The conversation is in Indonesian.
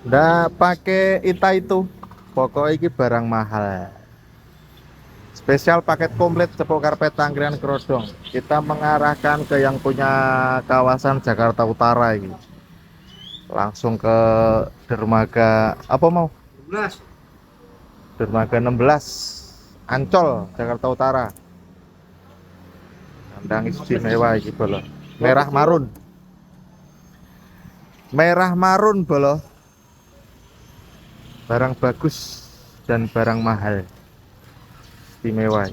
Ndak pakai itu. Pokoknya ini barang mahal. Spesial paket komplit cepuk karpet Tangkringan Kerodong. Kita mengarahkan ke yang punya kawasan Jakarta Utara ini. Langsung ke dermaga apa mau? 12. Dermaga 16 Ancol, Jakarta Utara. Kandang istimewa iki bolo. Merah marun. Merah marun bolo. Barang bagus dan barang mahal. Istimewa.